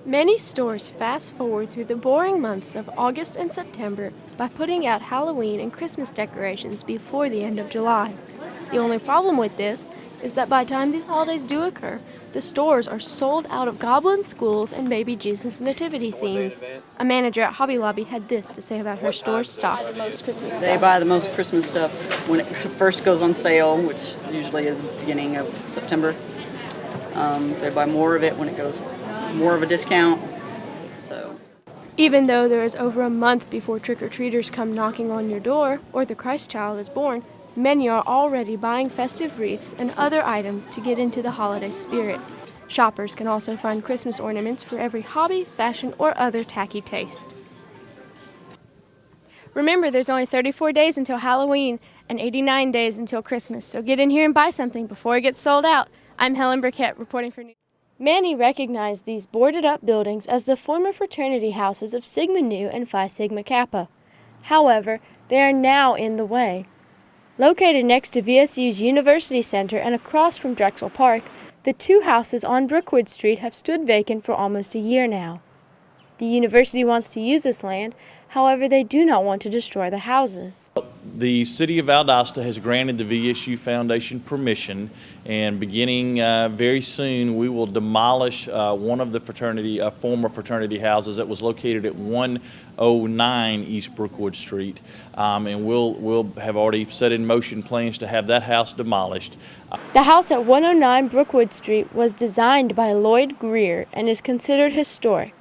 Many stores fast forward through the boring months of August and September by putting out Halloween and Christmas decorations before the end of July. The only problem with this is that by the time these holidays do occur, the stores are sold out of goblin schools and baby Jesus nativity scenes. A manager at Hobby Lobby had this to say about her store's stock. They buy the most Christmas stuff when it first goes on sale, which usually is the beginning of September. They buy more of it when it goes more of a discount. So, Even though there is over a month before trick-or-treaters come knocking on your door or the Christ child is born, many are already buying festive wreaths and other items to get into the holiday spirit. Shoppers can also find Christmas ornaments for every hobby, fashion, or other tacky taste. Remember, there's only 34 days until Halloween and 89 days until Christmas, so get in here and buy something before it gets sold out. I'm Helen Burkett reporting for News. Many recognize these boarded-up buildings as the former fraternity houses of Sigma Nu and Phi Sigma Kappa. However, they are now in the way. Located next to VSU's University Center and across from Drexel Park, the two houses on Brookwood Street have stood vacant for almost a year now. The university wants to use this land, however, they do not want to destroy the houses. The City of Valdosta has granted the VSU Foundation permission, and beginning very soon, we will demolish one of the former fraternity houses that was located at 109 East Brookwood Street, and we'll have already set in motion plans to have that house demolished. The house at 109 Brookwood Street was designed by Lloyd Greer and is considered historic.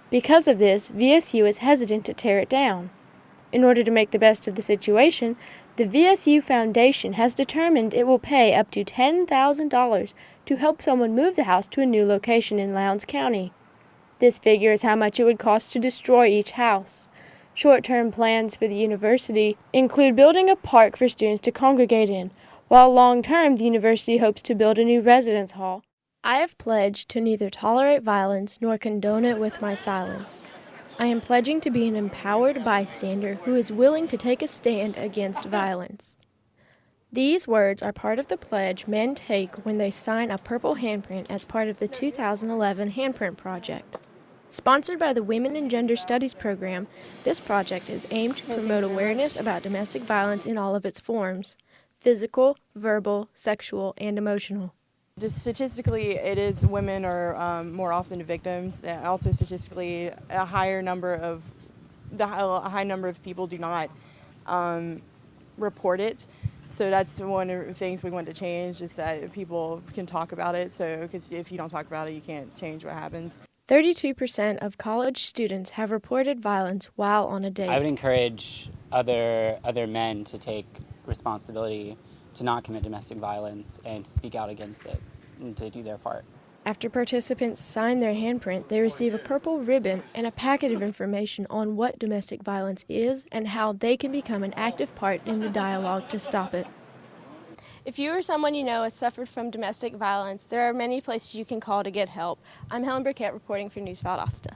Because of this, VSU is hesitant to tear it down. In order to make the best of the situation, the VSU Foundation has determined it will pay up to $10,000 to help someone move the house to a new location in Lowndes County. This figure is how much it would cost to destroy each house. Short-term plans for the university include building a park for students to congregate in, while long-term the university hopes to build a new residence hall. I have pledged to neither tolerate violence nor condone it with my silence. I am pledging to be an empowered bystander who is willing to take a stand against violence. These words are part of the pledge men take when they sign a purple handprint as part of the 2011 Handprint Project. Sponsored by the Women and Gender Studies program, this project is aimed to promote awareness about domestic violence in all of its forms: physical, verbal, sexual, and emotional. Just statistically, it is women are more often the victims. Also, statistically, a high number of people do not report it. So that's one of the things we want to change, is that people can talk about it. So, because if you don't talk about it, you can't change what happens. 32% of college students have reported violence while on a date. I would encourage other men to take responsibility to not commit domestic violence and to speak out against it and to do their part. After participants sign their handprint, they receive a purple ribbon and a packet of information on what domestic violence is and how they can become an active part in the dialogue to stop it. If you or someone you know has suffered from domestic violence, there are many places you can call to get help. I'm Helen Burkett reporting for News Valdosta.